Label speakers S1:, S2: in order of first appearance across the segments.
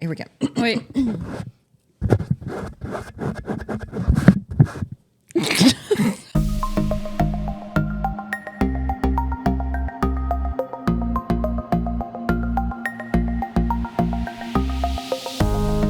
S1: Here we go.
S2: Wait.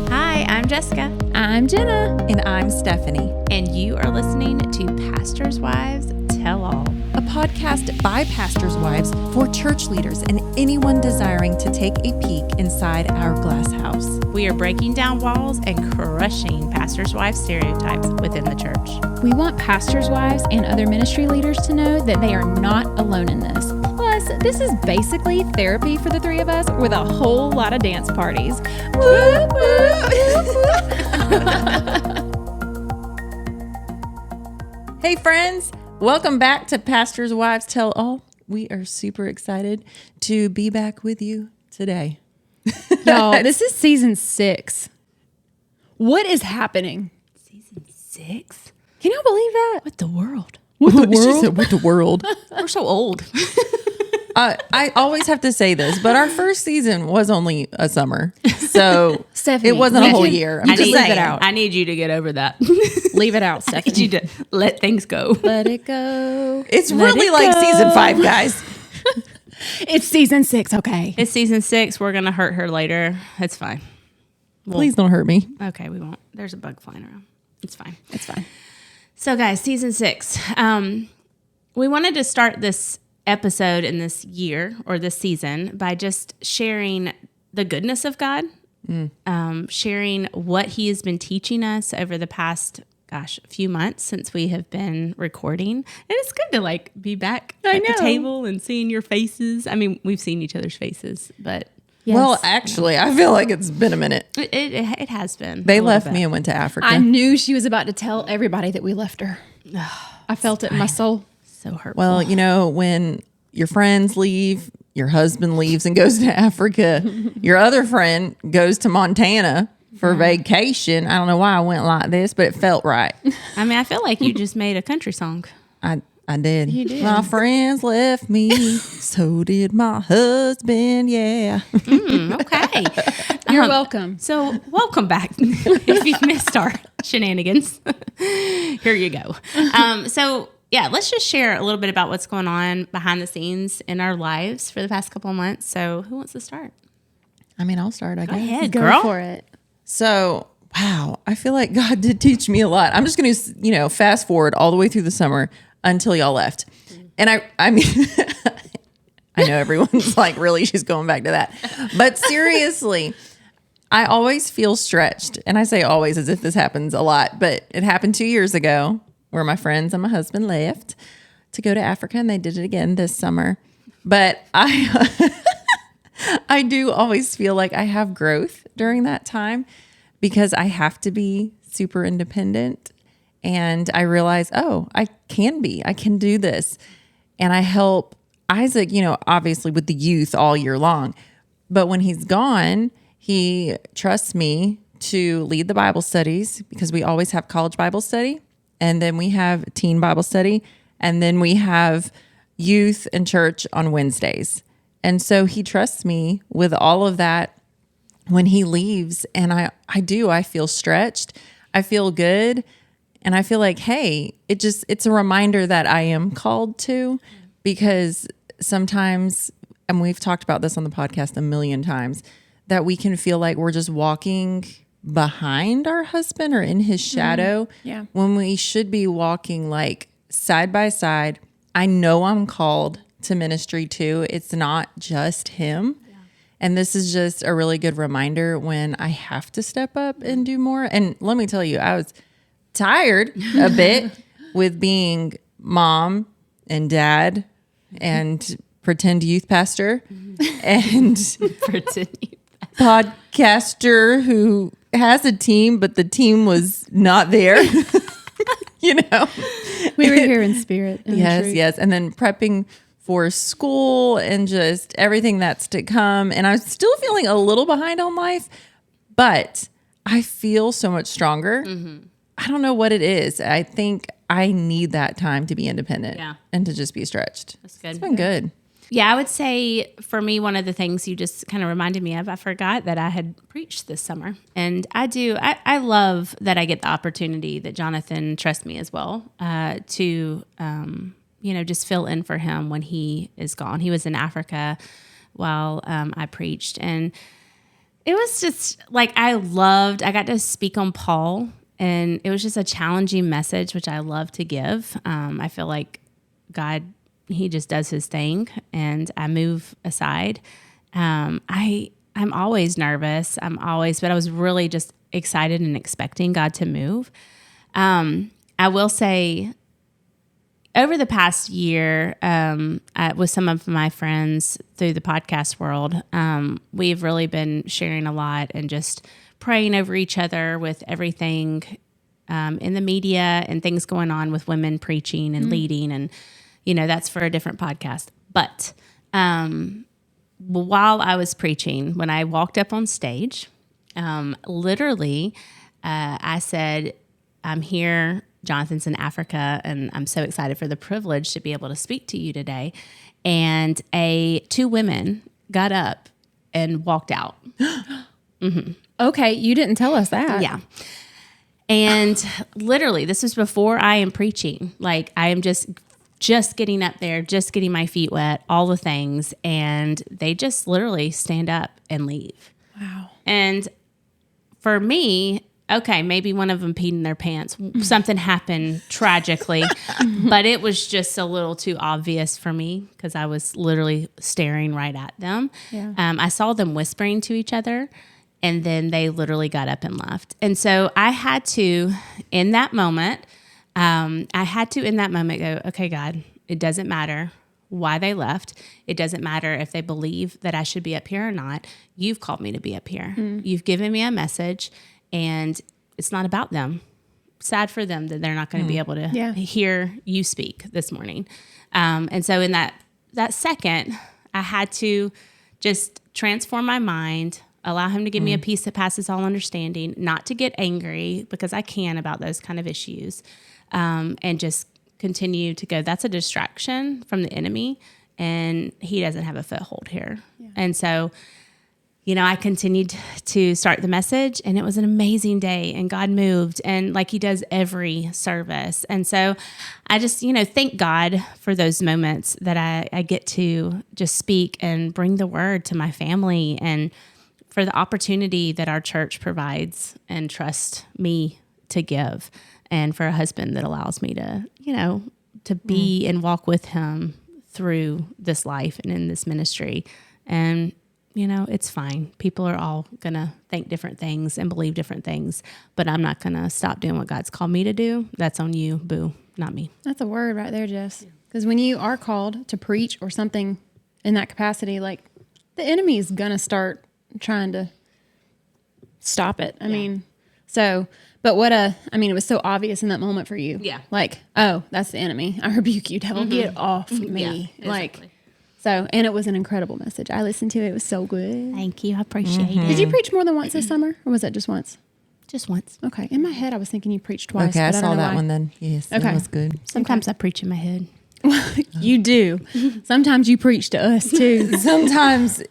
S3: Hi, I'm Jessica.
S2: I'm Jenna.
S1: And I'm Stephanie.
S3: And you are listening to Pastors' Wives Tell All,
S1: A podcast by pastors' wives for church leaders and anyone desiring to take a peek inside our glass house.
S3: We are breaking down walls and crushing pastors' wives stereotypes within the church.
S2: We want pastors' wives and other ministry leaders to know that they are not alone in this. Plus, this is basically therapy for the three of us with a whole lot of dance parties. Whoop, whoop.
S1: Hey, friends. Welcome back to Pastors' Wives Tell All. We are super excited to be back with you today.
S2: Y'all, this is season 6. What is happening?
S3: Season 6?
S2: Can y'all believe that?
S3: What the world?
S1: What the world? She said, what the world?
S3: We're so old.
S1: I always have to say this, but our first season was only a summer. So
S2: Stephanie,
S1: it wasn't a whole year. I'm
S3: I
S1: just
S3: need,
S1: saying.
S2: it out.
S3: I need you to get over that.
S2: Leave it out,
S3: I
S2: Stephanie.
S3: need you to let things go.
S2: Let it go.
S1: It's
S2: Let
S1: really
S2: it
S1: like
S2: go.
S1: season 5, guys.
S2: It's season 6, okay.
S3: It's season 6. We're going to hurt her later. It's fine.
S1: Please don't hurt me.
S3: Okay, we won't. There's a bug flying around. It's fine.
S2: It's fine.
S3: So, guys, season 6. We wanted to start this episode in this year or this season by just sharing the goodness of God, sharing what He has been teaching us over the past, few months since we have been recording. And it's good to be back at the table and seeing your faces. I mean, we've seen each other's faces, but
S2: Yes.
S1: Well, actually, I feel like it's been a minute.
S3: it has been.
S1: They
S3: a little
S1: left
S3: bit.
S1: me and went to Africa.
S2: I knew she was about to tell everybody that we left her. I felt it in my soul.
S3: So hurtful.
S1: Well, you know, when your friends leave, your husband leaves and goes to Africa, your other friend goes to Montana for vacation. I don't know why I went like this, but it felt right.
S3: I mean, I feel like you just made a country song.
S1: I did.
S3: You did.
S1: My friends left me, so did my husband, yeah.
S3: Okay.
S2: You're welcome.
S3: So, welcome back. If you've missed our shenanigans, here you go. Let's just share a little bit about what's going on behind the scenes in our lives for the past couple of months. So, who wants to start?
S1: I mean, I'll start, I guess.
S3: Go ahead,
S2: Go
S3: girl.
S2: for it.
S1: So, wow, I feel like God did teach me a lot. I'm just going to, fast forward all the way through the summer until y'all left. And I mean, I know everyone's like, really, she's going back to that. But seriously, I always feel stretched. And I say always as if this happens a lot, but it happened 2 years ago where my friends and my husband left to go to Africa, and they did it again this summer. But I do always feel like I have growth during that time because I have to be super independent. And I realize, I can do this. And I help Isaac, obviously with the youth all year long. But when he's gone, he trusts me to lead the Bible studies because we always have college Bible study. And then we have teen Bible study. And then we have youth and church on Wednesdays. And so he trusts me with all of that when he leaves. And I feel stretched. I feel good. And I feel like, hey, it's a reminder that I am called to, because sometimes, and we've talked about this on the podcast a million times, that we can feel like we're just walking behind our husband or in his shadow when we should be walking like side by side. I know I'm called to ministry too. It's not just him. Yeah. And this is just a really good reminder when I have to step up and do more. And let me tell you, I was tired a bit with being mom and dad and pretend youth pastor and podcaster who has a team, but the team was not there.
S2: We were here in spirit.
S1: Yes. And then prepping for school and just everything that's to come. And I'm still feeling a little behind on life, but I feel so much stronger. Mm-hmm. I don't know what it is. I think I need that time to be independent and to just be stretched.
S3: That's good.
S1: It's been good.
S3: Yeah, I would say for me, one of the things you just kind of reminded me of, I forgot that I had preached this summer. And I love that I get the opportunity that Jonathan trusts me as well to, just fill in for him when he is gone. He was in Africa while I preached. And it was just like, I got to speak on Paul, and it was just a challenging message, which I love to give. I feel like God, he just does his thing, and I move aside. I'm always nervous. But I was really just excited and expecting God to move. I will say over the past year, with some of my friends through the podcast world, we've really been sharing a lot and just praying over each other with everything in the media and things going on with women preaching and leading, and that's for a different podcast. But while I was preaching, when I walked up on stage, literally, I said, I'm here. Jonathan's in Africa, and I'm so excited for the privilege to be able to speak to you today. And two women got up and walked out.
S2: Okay, you didn't tell us that.
S3: Yeah. And literally, this was before I am preaching. Like, I am just getting up there, just getting my feet wet, all the things. And they just literally stand up and leave.
S2: Wow.
S3: And for me, okay, maybe one of them peed in their pants. Something happened tragically, but it was just a little too obvious for me because I was literally staring right at them.
S2: Yeah.
S3: I saw them whispering to each other, and then they literally got up and left. And so I had to, in that moment, go, okay, God, it doesn't matter why they left. It doesn't matter if they believe that I should be up here or not. You've called me to be up here. You've given me a message, and it's not about them. Sad for them that they're not going to be able to hear you speak this morning. And so in that second, I had to just transform my mind, allow him to give me a peace that passes all understanding, not to get angry because I can about those kind of issues, and just continue to go, that's a distraction from the enemy, and he doesn't have a foothold here. Yeah. And so I continued to start the message, and it was an amazing day, and God moved, and like he does every service. And so I just, thank God for those moments that I get to just speak and bring the word to my family, and for the opportunity that our church provides and trust me to give, and for a husband that allows me to, to be and walk with him through this life and in this ministry. And it's fine. People are all going to think different things and believe different things, but I'm not going to stop doing what God's called me to do. That's on you, boo, not me.
S2: That's a word right there, Jess. Because when you are called to preach or something in that capacity, like, the enemy is going to start trying to stop it. I mean, but it was so obvious in that moment for you.
S3: Yeah.
S2: Like, oh, that's the enemy. I rebuke you, devil. Get off me.
S3: Yeah, exactly.
S2: Like, so, and it was an incredible message. I listened to it. It was so good.
S3: Thank you. I appreciate it.
S2: Did you preach more than once this summer, or was that just once?
S3: Just once.
S2: Okay. In my head, I was thinking you preached twice.
S1: Okay, I
S2: but
S1: saw
S2: don't know
S1: that
S2: why.
S1: one then. Yes,
S2: Okay.
S1: that was good.
S3: Sometimes I preach in my head.
S2: You do. Sometimes you preach to us too.
S1: Sometimes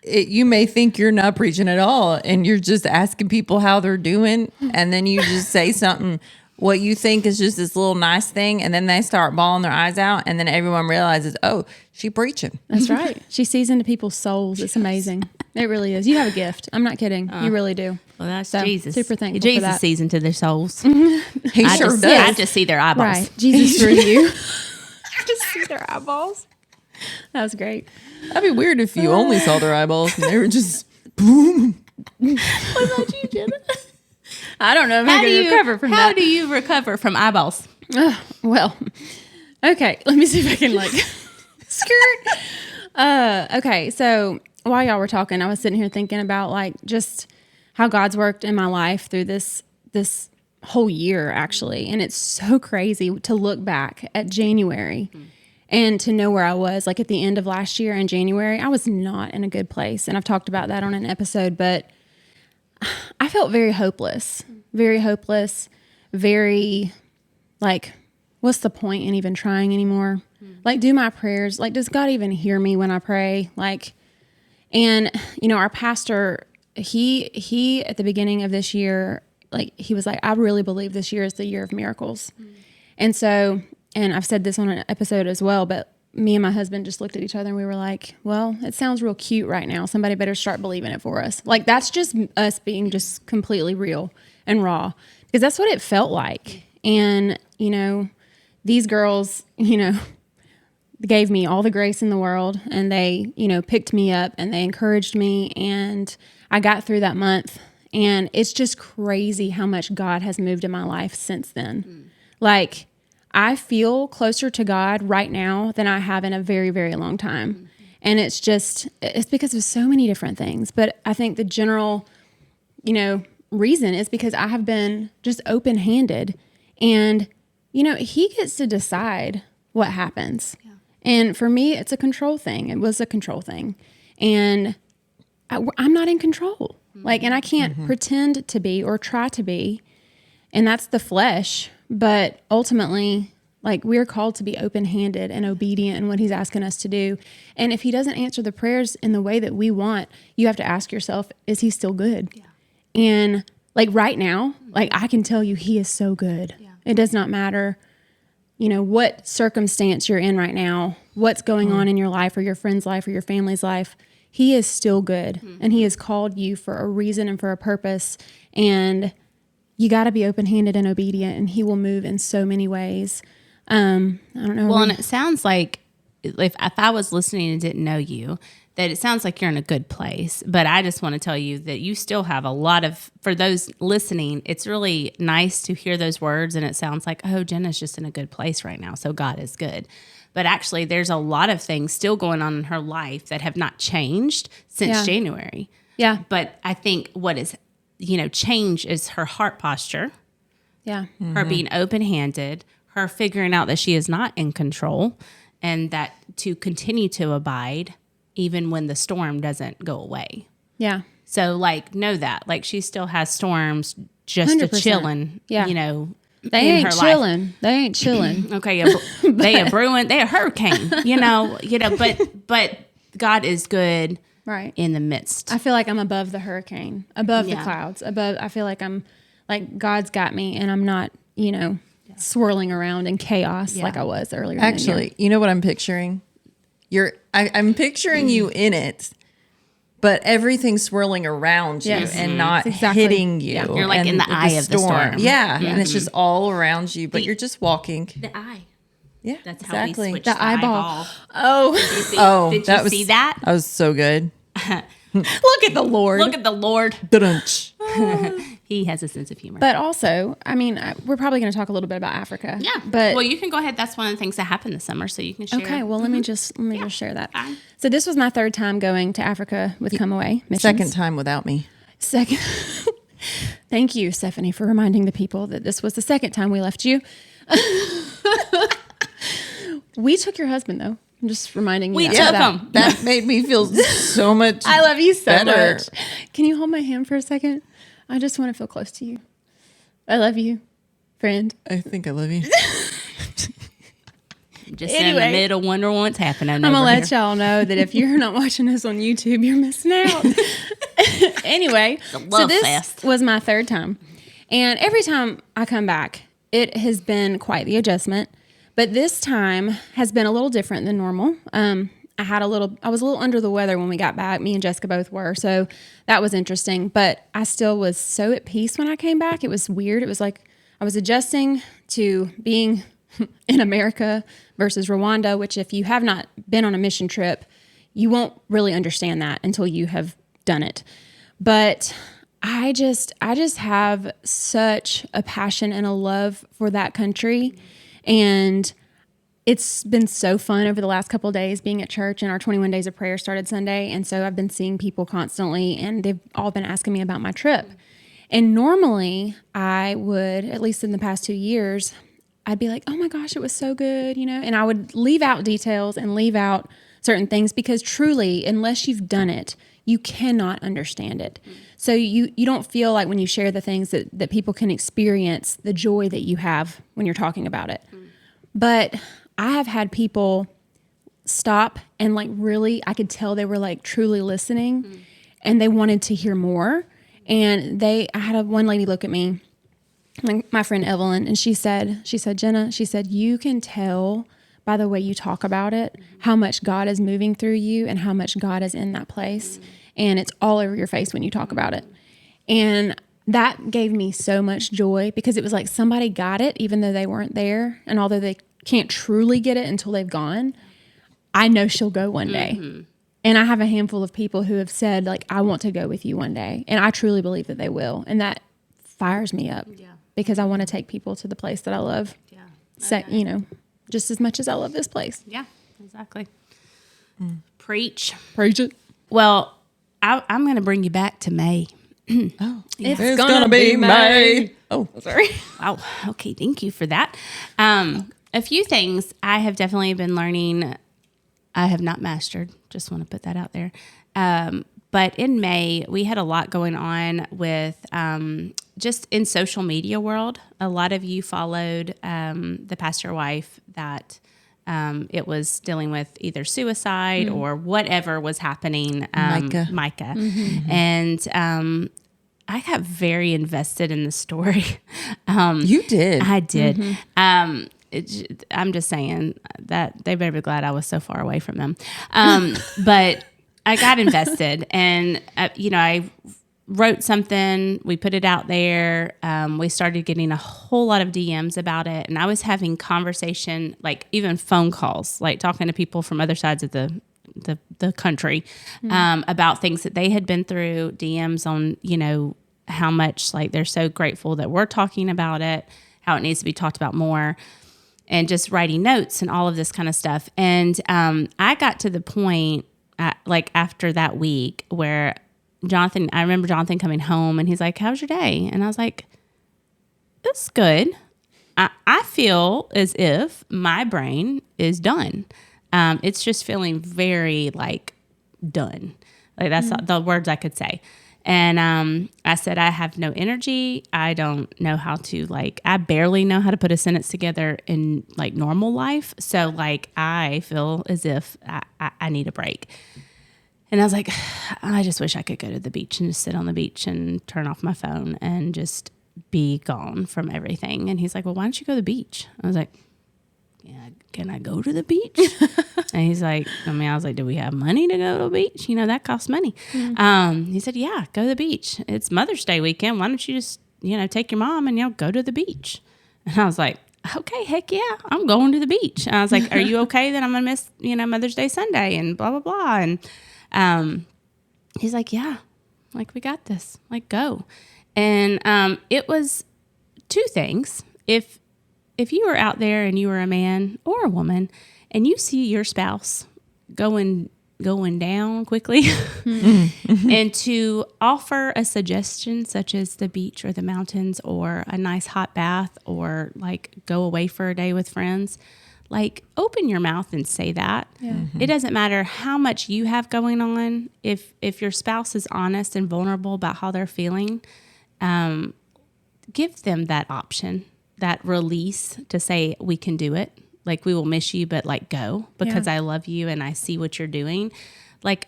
S1: you may think you're not preaching at all, and you're just asking people how they're doing, and then you just say something what you think is just this little nice thing, and then they start bawling their eyes out, and then everyone realizes, oh, she preaching.
S2: That's right. She sees into people's souls. It's amazing. It really is. You have a gift. I'm not kidding. You really do.
S3: Well, that's
S2: So,
S3: Jesus.
S2: super thankful for
S3: Jesus
S2: that.
S3: sees into their souls.
S1: He sure does.
S3: I just see their eyeballs.
S2: Right. Jesus through you. Just see their eyeballs. That was great.
S1: That'd be weird if you only saw their eyeballs and they were just boom.
S2: What about you, Jenna? I don't know if I can recover from
S3: How
S2: that.
S3: do you recover from eyeballs?
S2: Well, okay. Let me see if I can skirt. Okay. So while y'all were talking, I was sitting here thinking about just how God's worked in my life through this whole year, actually. And it's so crazy to look back at January and to know where I was at the end of last year in January. I was not in a good place. And I've talked about that on an episode, but I felt very hopeless, very, what's the point in even trying anymore? Like, do my prayers. Like, does God even hear me when I pray? Like, and, you know, our pastor, he at the beginning of this year, like, he was like, I really believe this year is the year of miracles. And so, and I've said this on an episode as well, but me and my husband just looked at each other and we were like, well, it sounds real cute right now. Somebody better start believing it for us. Like, that's just us being just completely real and raw, because that's what it felt like. And, you know, these girls, you know, gave me all the grace in the world, and they, you know, picked me up and they encouraged me, and I got through that month. And it's just crazy how much God has moved in my life since then. Like, I feel closer to God right now than I have in a very, very long time. And it's because of so many different things. But I think the general, you know, reason is because I have been just open-handed, and, you know, he gets to decide what happens. Yeah. And for me, it's a control thing. It was a control thing. And I'm not in control. Like, and I can't pretend to be or try to be. And that's the flesh. But ultimately, like, we're called to be open-handed and obedient in what he's asking us to do. And if he doesn't answer the prayers in the way that we want, you have to ask yourself, is he still good? Yeah. And like right now, like, I can tell you he is so good. Yeah. It does not matter, you know, what circumstance you're in right now, what's going on in your life or your friend's life or your family's life. He is still good, and he has called you for a reason and for a purpose. And you got to be open-handed and obedient, and he will move in so many ways. I don't know.
S3: Well, and it sounds like if I was listening and didn't know you, that it sounds like you're in a good place. But I just want to tell you that you still have a lot of, for those listening, it's really nice to hear those words. And it sounds like, oh, Jenna's just in a good place right now, so God is good. But actually, there's a lot of things still going on in her life that have not changed since January.
S2: Yeah.
S3: But I think what is, you know, change is her heart posture.
S2: Yeah.
S3: Her being open-handed, her figuring out that she is not in control, and that to continue to abide even when the storm doesn't go away.
S2: Yeah.
S3: So, like, know that. Like, she still has storms just
S2: 100%.
S3: a chilling,
S2: Yeah.
S3: you know,
S2: They
S3: in
S2: ain't
S3: her
S2: chilling.
S3: life.
S2: They ain't chilling.
S3: Okay, they a brewing, they a hurricane, you know, but God is good
S2: Right.
S3: in the midst.
S2: I feel like I'm above the hurricane, above the clouds, above. I feel like I'm like, God's got me, and I'm not, you know, swirling around in chaos like I was earlier.
S1: Actually, you know what I'm picturing? I'm picturing you in it, but everything's swirling around you and not hitting you.
S2: Yeah.
S3: You're like in the eye of the storm.
S1: Yeah, and it's just all around you, but you're just walking.
S3: The eye.
S1: Yeah,
S3: That's
S1: exactly.
S3: how we switch
S2: The eyeball.
S3: Oh. Did you see that?
S1: That was so good.
S2: Look at the Lord.
S3: Look at the Lord.
S1: Dun-dun-ch.
S3: He has a sense of humor.
S2: But also, I mean, we're probably going to talk a little bit about Africa.
S3: Yeah.
S2: But
S3: well, you can go ahead. That's one of the things that happened this summer, so you can share.
S2: okay. Well, let me just share that.
S3: Fine.
S2: So this was my third time going to Africa with Come Away missions.
S1: Second time without me.
S2: Second. Thank you, Stephanie, for reminding the people that this was the second time we left you. We took your husband, though. I'm just reminding you.
S3: We
S2: that.
S3: took
S2: that.
S3: him.
S1: That made me feel so much.
S2: I love you so
S1: better.
S2: much. Can you hold my hand for a second? I just want to feel close to you. I love you, friend.
S1: I think I love you.
S3: Just in the middle, wondering what's happening.
S2: I'm gonna let y'all know that if you're not watching this on YouTube, you're missing out. Anyway, so this was my third time, and every time I come back, it has been quite the adjustment. But this time has been a little different than normal. I was a little under the weather when we got back. Me and Jessica both were. So that was interesting. But I still was so at peace when I came back. It was weird. It was like I was adjusting to being in America versus Rwanda, which if you have not been on a mission trip, you won't really understand that until you have done it. But I just have such a passion and a love for that country. And it's been so fun over the last couple of days being at church, and our 21 days of prayer started Sunday. And so I've been seeing people constantly, and they've all been asking me about my trip. And normally I would, at least in the past 2 years, I'd be like, oh my gosh, it was so good, you know, and I would leave out details and leave out certain things because truly, unless you've done it, you cannot understand it. So you don't feel like when you share the things that people can experience the joy that you have when you're talking about it. But I have had people stop and like really, I could tell they were like truly listening and they wanted to hear more. And I had one lady look at me, like my friend Evelyn, and she said, Jenna, she said, you can tell by the way you talk about it, how much God is moving through you and how much God is in that place. And it's all over your face when you talk about it. And that gave me so much joy because it was like somebody got it, even though they weren't there. And although they can't truly get it until they've gone, I know she'll go one day. And I have a handful of people who have said, like, I want to go with you one day. And I truly believe that they will. And that fires me up because I want to take people to the place that I love. Yeah. Just as much as I love this place.
S3: Yeah, exactly. Preach
S2: it.
S3: Well, I'm going to bring you back to May.
S2: It's gonna be May.
S1: Oh, sorry.
S3: Wow. Okay. Thank you for that. A few things I have definitely been learning. I have not mastered. Just want to put that out there. But in May, we had a lot going on with just in social media world. A lot of you followed the pastor wife that it was dealing with either suicide or whatever was happening. Micah. Mm-hmm. And I got very invested in the story.
S1: You did.
S3: I did. Mm-hmm. I'm just saying that they better be glad I was so far away from them. But I got invested and, I wrote something, we put it out there. We started getting a whole lot of DMs about it. And I was having conversation, like even phone calls, like talking to people from other sides of the country, about things that they had been through, DMs on, how much like they're so grateful that we're talking about it, how it needs to be talked about more, and just writing notes and all of this kind of stuff. And I got to the point like after that week where I remember Jonathan coming home and he's like, how's your day? And I was like, it's good. I feel as if my brain is done. It's just feeling very like done. Like that's the words I could say. And I said, I have no energy. I don't know how to I barely know how to put a sentence together in like normal life. So like, I feel as if I need a break. And I was like, I just wish I could go to the beach and just sit on the beach and turn off my phone and just be gone from everything. And he's like, well, why don't you go to the beach? I was like, yeah, can I go to the beach? And he's like, I was like, do we have money to go to the beach? That costs money. Mm-hmm. He said, yeah, go to the beach. It's Mother's Day weekend. Why don't you just, take your mom and, go to the beach? And I was like, okay, heck yeah, I'm going to the beach. And I was like, are you okay that I'm going to miss, Mother's Day Sunday and blah, blah, blah. And he's like, yeah, like we got this, like go. And it was two things. If you were out there and you were a man or a woman and you see your spouse going down quickly and to offer a suggestion such as the beach or the mountains or a nice hot bath or like go away for a day with friends, like open your mouth and say that. Yeah. Mm-hmm. It doesn't matter how much you have going on. If your spouse is honest and vulnerable about how they're feeling, give them that option, that release to say, we can do it. Like, we will miss you, but like go because I love you and I see what you're doing. Like,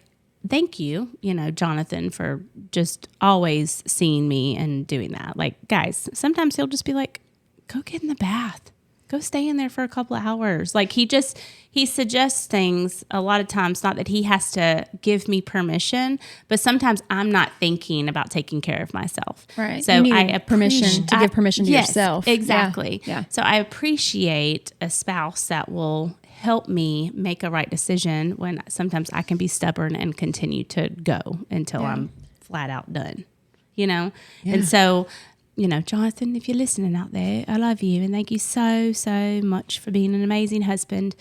S3: thank you, Jonathan, for just always seeing me and doing that. Like, guys, sometimes he'll just be like, go get in the bath. Go stay in there for a couple of hours. Like he suggests things a lot of times, not that he has to give me permission, but sometimes I'm not thinking about taking care of myself.
S2: Right.
S3: So
S2: you need permission to give permission to yourself.
S3: Exactly.
S2: Yeah.
S3: So I appreciate a spouse that will help me make a right decision when sometimes I can be stubborn and continue to go until I'm flat out done, Yeah. And so, Jonathan, if you're listening out there, I love you. And thank you so, so much for being an amazing husband.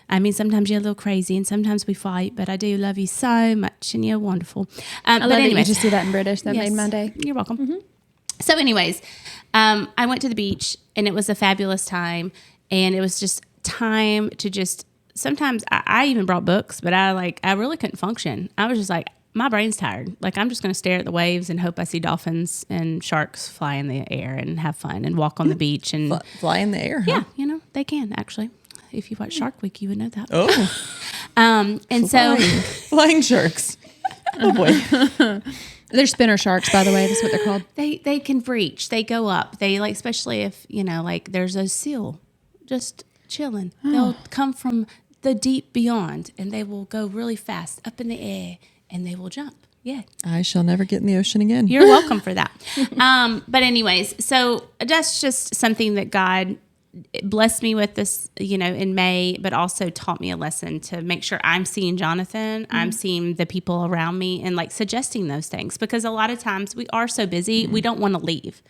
S3: I mean, sometimes you're a little crazy and sometimes we fight, but I do love you so much and you're wonderful.
S2: I love that you just do that in British. That made my day.
S3: You're welcome. Mm-hmm. So anyways, I went to the beach and it was a fabulous time. And it was just time to just, sometimes I even brought books, but I really couldn't function. I was just like, my brain's tired. Like, I'm just going to stare at the waves and hope I see dolphins and sharks fly in the air and have fun and walk on the beach and
S1: fly in the air.
S3: Huh? Yeah, they can actually. If you watch Shark Week, you would know that.
S1: Oh,
S3: And so
S1: flying sharks. Oh boy.
S2: They're spinner sharks, by the way. That's what they're called.
S3: they can breach. They go up. They like, especially if, like there's a seal just chilling. They'll come from the deep beyond, and they will go really fast up in the air, and they will jump. Yeah.
S1: I shall never get in the ocean again.
S3: You're welcome for that. But anyways, so that's just something that God blessed me with this, in May, but also taught me a lesson to make sure I'm seeing Jonathan, I'm seeing the people around me, and like suggesting those things, because a lot of times we are so busy, we don't want to leave.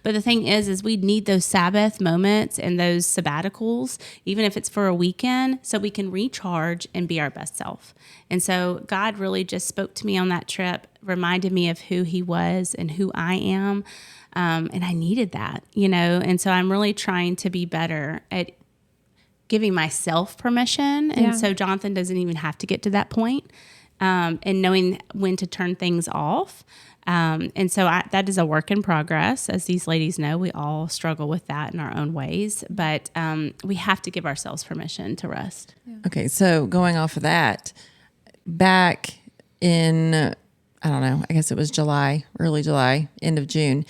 S3: But the thing is we need those Sabbath moments and those sabbaticals, even if it's for a weekend, so we can recharge and be our best self. And so God really just spoke to me on that trip, reminded me of who he was and who I am. And I needed that, and so I'm really trying to be better at giving myself permission. And so Jonathan doesn't even have to get to that point, and knowing when to turn things off. And so that is a work in progress. As these ladies know, we all struggle with that in our own ways, but we have to give ourselves permission to rest.
S1: Yeah. Okay. So going off of that, back in, I don't know, I guess it was July, early July, end of June,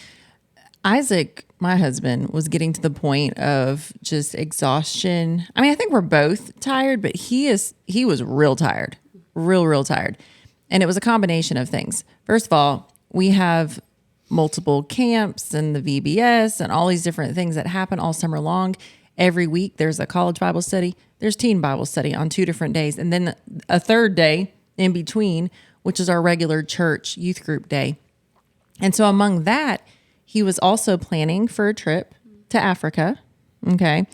S1: Isaac, my husband, was getting to the point of just exhaustion. I mean, I think we're both tired, but he was real tired, real tired. And it was a combination of things. First of all, we have multiple camps and the VBS and all these different things that happen all summer long. Every week there's a college Bible study, there's teen Bible study on 2 different days. And then a third day in between, which is our regular church youth group day. And so among that, he was also planning for a trip to Africa. Okay.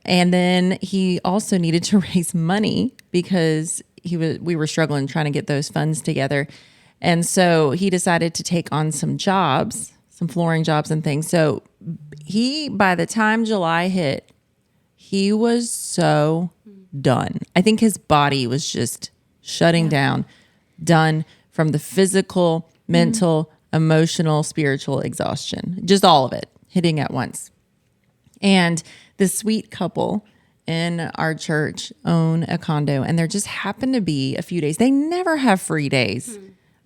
S1: And then he also needed to raise money because we were struggling trying to get those funds together. And so he decided to take on some jobs, some flooring jobs and things. So by the time July hit, he was so done. I think his body was just shutting down, done from the physical, mental, emotional, spiritual exhaustion, just all of it hitting at once. And this sweet couple in our church own a condo, and there just happened to be a few days. They never have free days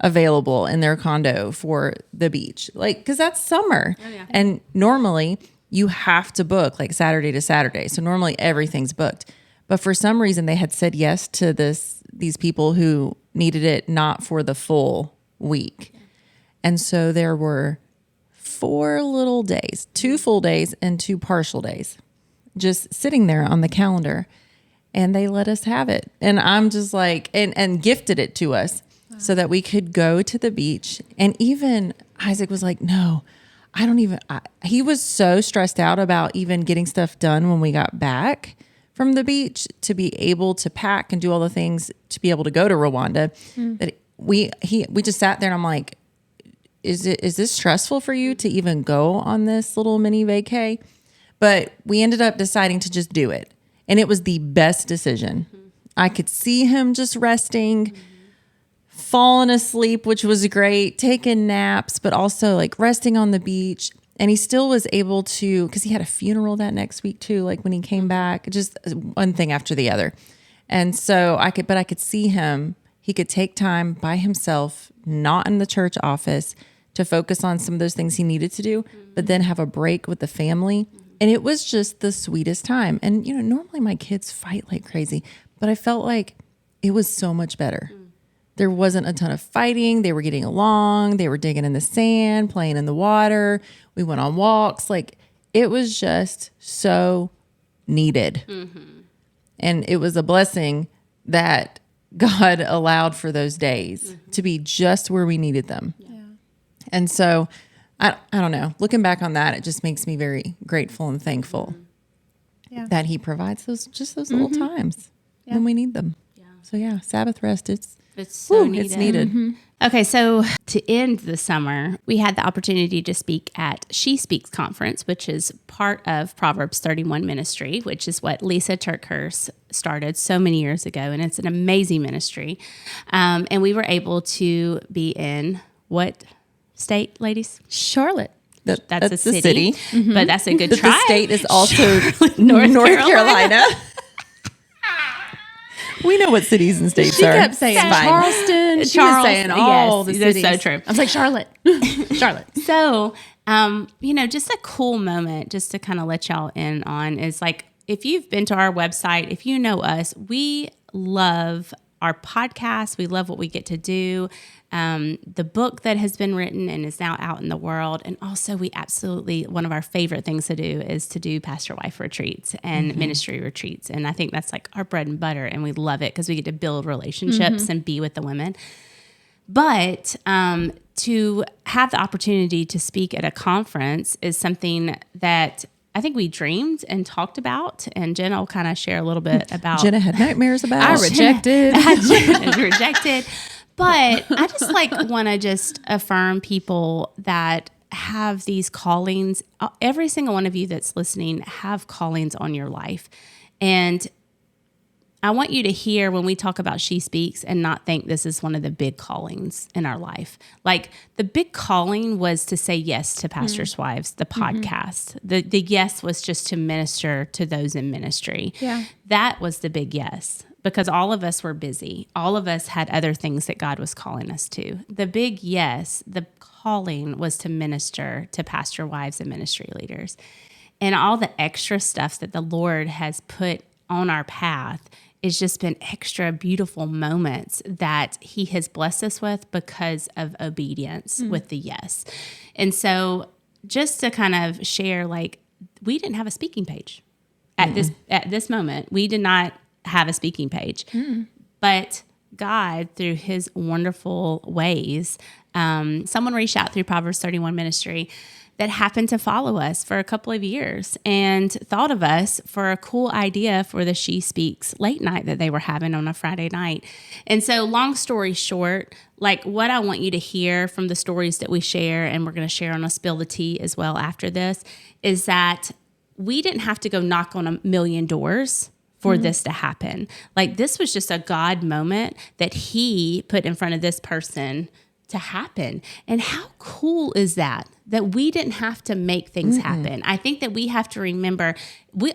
S1: available in their condo for the beach, because that's summer. Oh, yeah. And normally you have to book like Saturday to Saturday. So normally everything's booked. But for some reason they had said yes to these people who needed it not for the full week. And so there were 4 little days, 2 full days and 2 partial days, just sitting there on the calendar, and they let us have it. And I'm just like, and gifted it to us so that we could go to the beach. And even Isaac was like, no, he was so stressed out about even getting stuff done when we got back from the beach to be able to pack and do all the things to be able to go to Rwanda that we just sat there, and I'm like, is this stressful for you to even go on this little mini vacay? But we ended up deciding to just do it. And it was the best decision. I could see him just resting, falling asleep, which was great, taking naps, but also like resting on the beach. And he still was able to, because he had a funeral that next week too, like when he came back, just one thing after the other. And so I could see him, he could take time by himself, not in the church office, to focus on some of those things he needed to do, but then have a break with the family. And it was just the sweetest time. And, normally my kids fight like crazy, but I felt like it was so much better. There wasn't a ton of fighting. They were getting along. They were digging in the sand, playing in the water. We went on walks. Like, it was just so needed. And it was a blessing that God allowed for those days to be just where we needed them. Yeah. And so I don't know, looking back on that, it just makes me very grateful and thankful that he provides those little times when we need them. Yeah. So yeah, Sabbath rest, it's so needed. It's needed.
S3: Okay, so to end the summer, we had the opportunity to speak at She Speaks Conference, which is part of Proverbs 31 ministry, which is what Lisa Turkhurst started so many years ago, and it's an amazing ministry. And we were able to be in what state, ladies?
S2: Charlotte.
S3: That's a city. But that's a good try.
S1: The state is also North Carolina. We know what cities and states
S2: She
S1: are.
S2: kept saying
S1: It's fine.
S2: Charleston. She was saying all the cities.
S3: That's so true.
S2: I was like, Charlotte. Charlotte.
S3: So, just a cool moment just to kind of let y'all in on is like, if you've been to our website, if you know us, we love our podcast. We love what we get to do. The book that has been written and is now out in the world. And also we absolutely, one of our favorite things to do is to do pastor wife retreats and ministry retreats. And I think that's like our bread and butter. And we love it because we get to build relationships and be with the women. But to have the opportunity to speak at a conference is something that I think we dreamed and talked about. And Jenna will kind of share a little bit about.
S1: Jenna had nightmares about.
S2: I rejected.
S3: Rejected. But I just want to just affirm people that have these callings. Every single one of you that's listening have callings on your life. And I want you to hear when we talk about She Speaks and not think this is one of the big callings in our life. Like the big calling was to say yes to Pastors' Wives, the podcast. The yes was just to minister to those in ministry.
S2: Yeah.
S3: That was the big yes, because all of us were busy. All of us had other things that God was calling us to. The big yes, the calling was to minister to pastor wives and ministry leaders. And all the extra stuff that the Lord has put on our path it's just been extra beautiful moments that he has blessed us with because of obedience with the yes. And so just to kind of share, like, we didn't have a speaking page at this moment. We did not have a speaking page, but God, through his wonderful ways, someone reached out through Proverbs 31 Ministry that happened to follow us for a couple of years and thought of us for a cool idea for the She Speaks late night that they were having on a Friday night. And so long story short, like what I want you to hear from the stories that we share, and we're going to share on a Spill the Tea as well after this, is that we didn't have to go knock on a million doors for this to happen. Like this was just a God moment that he put in front of this person to happen. And how cool is that we didn't have to make things happen? I think that we have to remember,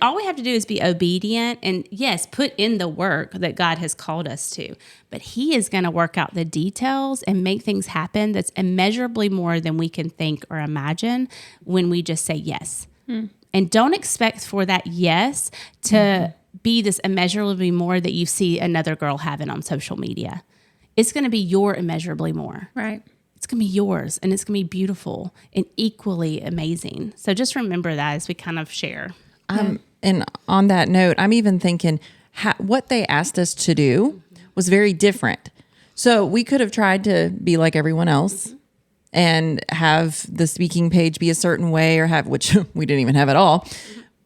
S3: all we have to do is be obedient and yes, put in the work that God has called us to, but he is going to work out the details and make things happen that's immeasurably more than we can think or imagine when we just say yes. And don't expect for that yes to be this immeasurably more that you see another girl having on social media. It's going to be your immeasurably more.
S2: Right.
S3: It's going to be yours, and it's going to be beautiful and equally amazing. So just remember that as we kind of share.
S1: And on that note, I'm even thinking what they asked us to do was very different. So we could have tried to be like everyone else and have the speaking page be a certain way or which we didn't even have at all.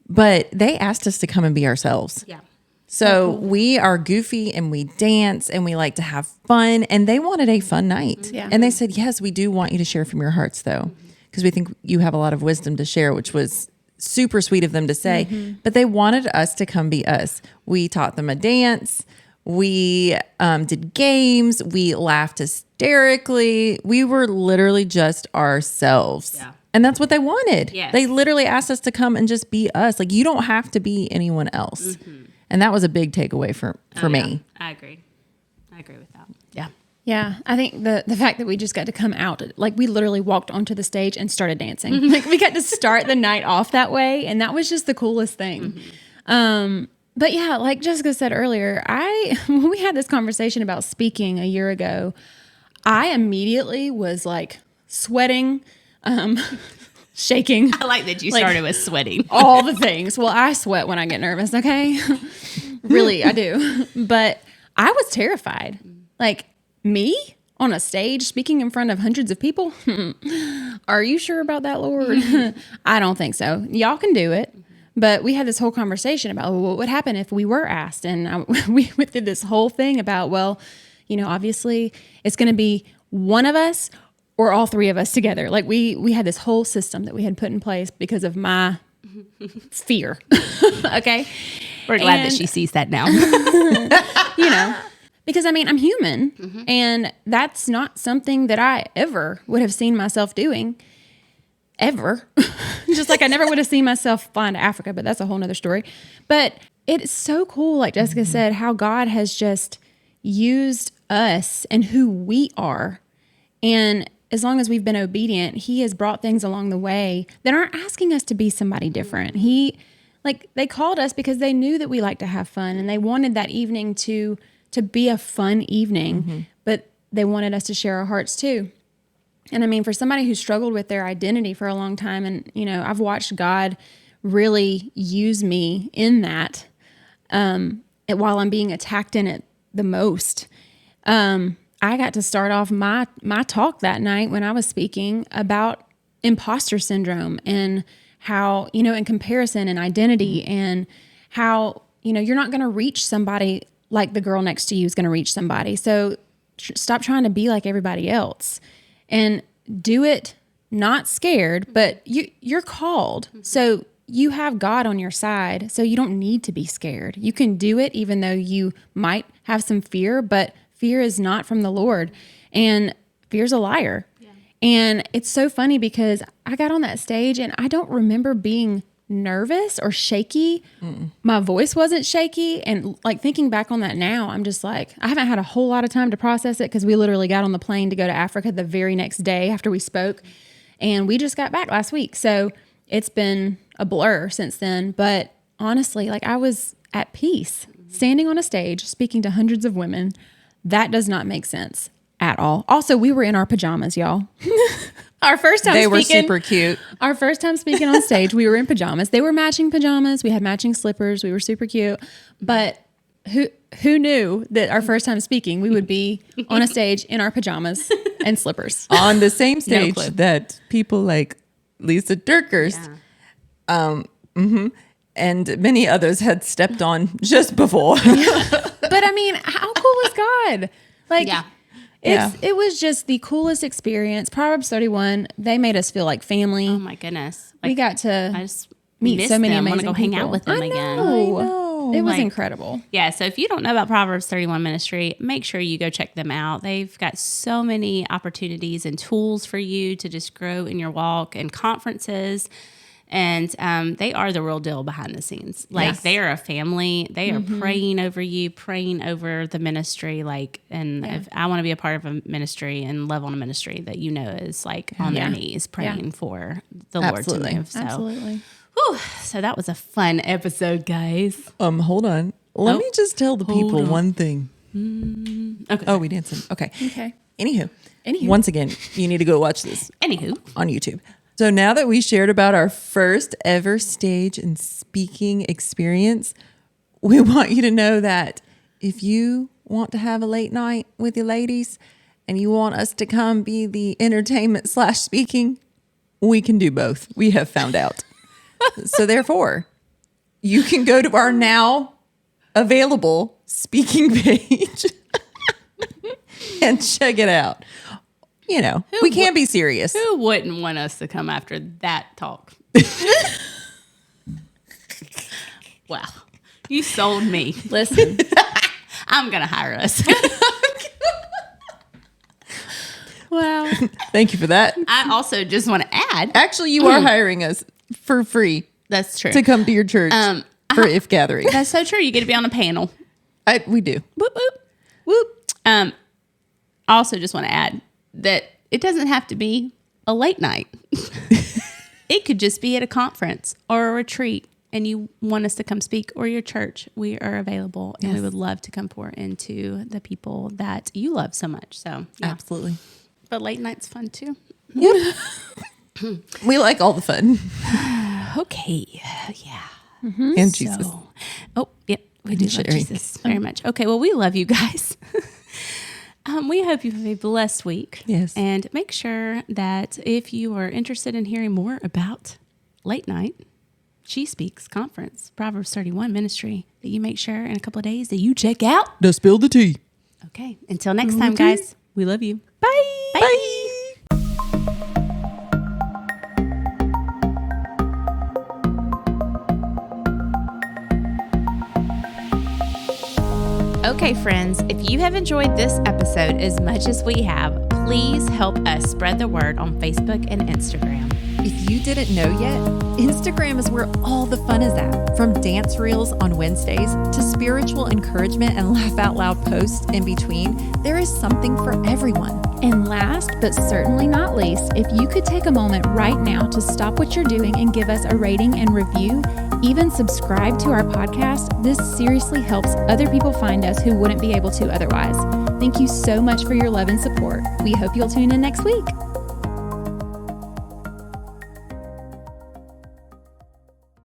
S1: But they asked us to come and be ourselves.
S3: Yeah.
S1: So we are goofy and we dance and we like to have fun, and they wanted a fun night.
S2: Yeah.
S1: And they said, yes, we do want you to share from your hearts though, because we think you have a lot of wisdom to share, which was super sweet of them to say, but they wanted us to come be us. We taught them a dance. We did games. We laughed hysterically. We were literally just ourselves.
S3: Yeah.
S1: And that's what they wanted.
S3: Yes.
S1: They literally asked us to come and just be us. Like, you don't have to be anyone else. And that was a big takeaway for me.
S3: I agree with that. Yeah.
S2: Yeah, I think the fact that we just got to come out, like we literally walked onto the stage and started dancing. Like we got to start the night off that way, and that was just the coolest thing. But yeah, like Jessica said earlier, when we had this conversation about speaking a year ago, I immediately was like sweating, shaking.
S3: I like that you started with sweating.
S2: All the things. Well, I sweat when I get nervous, okay? Really, I do. But I was terrified. Like, me on a stage speaking in front of hundreds of people? Are you sure about that, Lord? I don't think so. Y'all can do it. But we had this whole conversation about what would happen if we were asked. And we went through this whole thing about, well, obviously it's going to be one of us or all three of us together. Like we had this whole system that we had put in place because of my fear. Okay.
S3: We're glad that she sees that now.
S2: Because I'm human and that's not something that I ever would have seen myself doing ever. Just like I never would have seen myself flying to Africa, but that's a whole nother story. But it's so cool, like Jessica said, how God has just used us and who we are. And as long as we've been obedient, he has brought things along the way that aren't asking us to be somebody different. They called us because they knew that we like to have fun, and they wanted that evening to be a fun evening, but they wanted us to share our hearts too. And I mean, for somebody who struggled with their identity for a long time, and, I've watched God really use me in that, while I'm being attacked in it the most. I got to start off my talk that night when I was speaking about imposter syndrome and how, in comparison and identity, and how, you're not going to reach somebody like the girl next to you is going to reach somebody. So stop trying to be like everybody else and do it not scared, but you're called. So you have God on your side, so you don't need to be scared. You can do it even though you might have some fear, but fear is not from the Lord, and fear's a liar. Yeah. And it's so funny because I got on that stage and I don't remember being nervous or shaky. My voice wasn't shaky. And like thinking back on that now, I'm just like, I haven't had a whole lot of time to process it because we literally got on the plane to go to Africa the very next day after we spoke. And we just got back last week. So it's been a blur since then. But honestly, like I was at peace standing on a stage speaking to hundreds of women. That does not make sense at all. Also, we were in our pajamas, y'all. Our first time
S1: They
S2: speaking.
S1: were super cute.
S2: Our first time speaking on stage, we were in pajamas. They were matching pajamas. We had matching slippers. We were super cute. But who knew that our first time speaking, we would be on a stage in our pajamas and slippers.
S1: On the same stage
S3: clue.
S1: that people like Lisa Durkhurst and many others had stepped on just before.
S2: But I mean, how cool is God? Like,
S3: Yeah.
S2: It was just the coolest experience. Proverbs 31, they made us feel like family.
S3: Oh my goodness.
S2: We got to
S3: I just
S2: meet
S3: miss
S2: so many
S3: them.
S2: amazing
S3: Want to go hang out
S2: people.
S3: with them
S2: I
S3: again.
S2: know. It was
S3: Like-
S2: incredible.
S3: Yeah, so if you don't know about Proverbs 31 Ministry, make sure you go check them out. They've got so many opportunities and tools for you to just grow in your walk and conferences. And they are the real deal behind the scenes. Like
S1: Yes.
S3: they are a family. They are praying over you, praying over the ministry. Like, and if I want to be a part of a ministry and love on a ministry that is like on their knees praying for the
S1: Absolutely.
S3: Lord to move. So,
S2: Absolutely.
S3: whew, so that was a fun episode, guys.
S1: Hold on. Let me just tell the people
S3: on.
S1: one thing.
S3: Okay.
S1: Oh, we dancing. Okay.
S2: Okay.
S1: Anywho,
S2: Anywho.
S1: once again, you need to go watch this
S3: Anywho,
S1: on YouTube. So now that we shared about our first ever stage and speaking experience, we want you to know that if you want to have a late night with your ladies and you want us to come be the entertainment / speaking, we can do both. We have found out. So therefore, you can go to our now available speaking page and check it out. We can't be serious.
S3: who wouldn't want us to come after that talk? Wow. You sold me.
S2: Listen,
S3: I'm going to hire us.
S2: wow.
S1: Thank you for that.
S3: I also just want to add.
S1: Actually, you are hiring us for free
S3: That's true.
S1: to come to your church for if gathering.
S3: That's so true. You get to be on a panel.
S1: We do.
S3: Whoop, whoop. Whoop. I also just want to add that it doesn't have to be a late night. It could just be at a conference or a retreat and you want us to come speak, or your church. We are available and we would love to come pour into the people that you love so much. So yeah.
S1: Absolutely.
S3: But late night's fun too.
S1: Yep. We like all the fun.
S3: Okay. Yeah.
S1: And Jesus.
S3: So, yep. We do love
S1: Sherry.
S3: Jesus very much. Okay. Well, we love you guys. We hope you have a blessed week.
S1: Yes.
S3: And make sure that if you are interested in hearing more about Late Night, She Speaks Conference, Proverbs 31 Ministry, that you make sure in a couple of days that you check out.
S1: Now spill the tea.
S3: Okay. Until next time, guys, we love you. Bye.
S1: Bye.
S3: Okay, friends, if you have enjoyed this episode as much as we have, please help us spread the word on Facebook and Instagram.
S1: If you didn't know yet, Instagram is where all the fun is at. From dance reels on Wednesdays to spiritual encouragement and laugh out loud posts in between, there is something for everyone.
S2: And last but certainly not least, if you could take a moment right now to stop what you're doing and give us a rating and review, even subscribe to our podcast, this seriously helps other people find us who wouldn't be able to otherwise. Thank you so much for your love and support. We hope you'll tune in next week.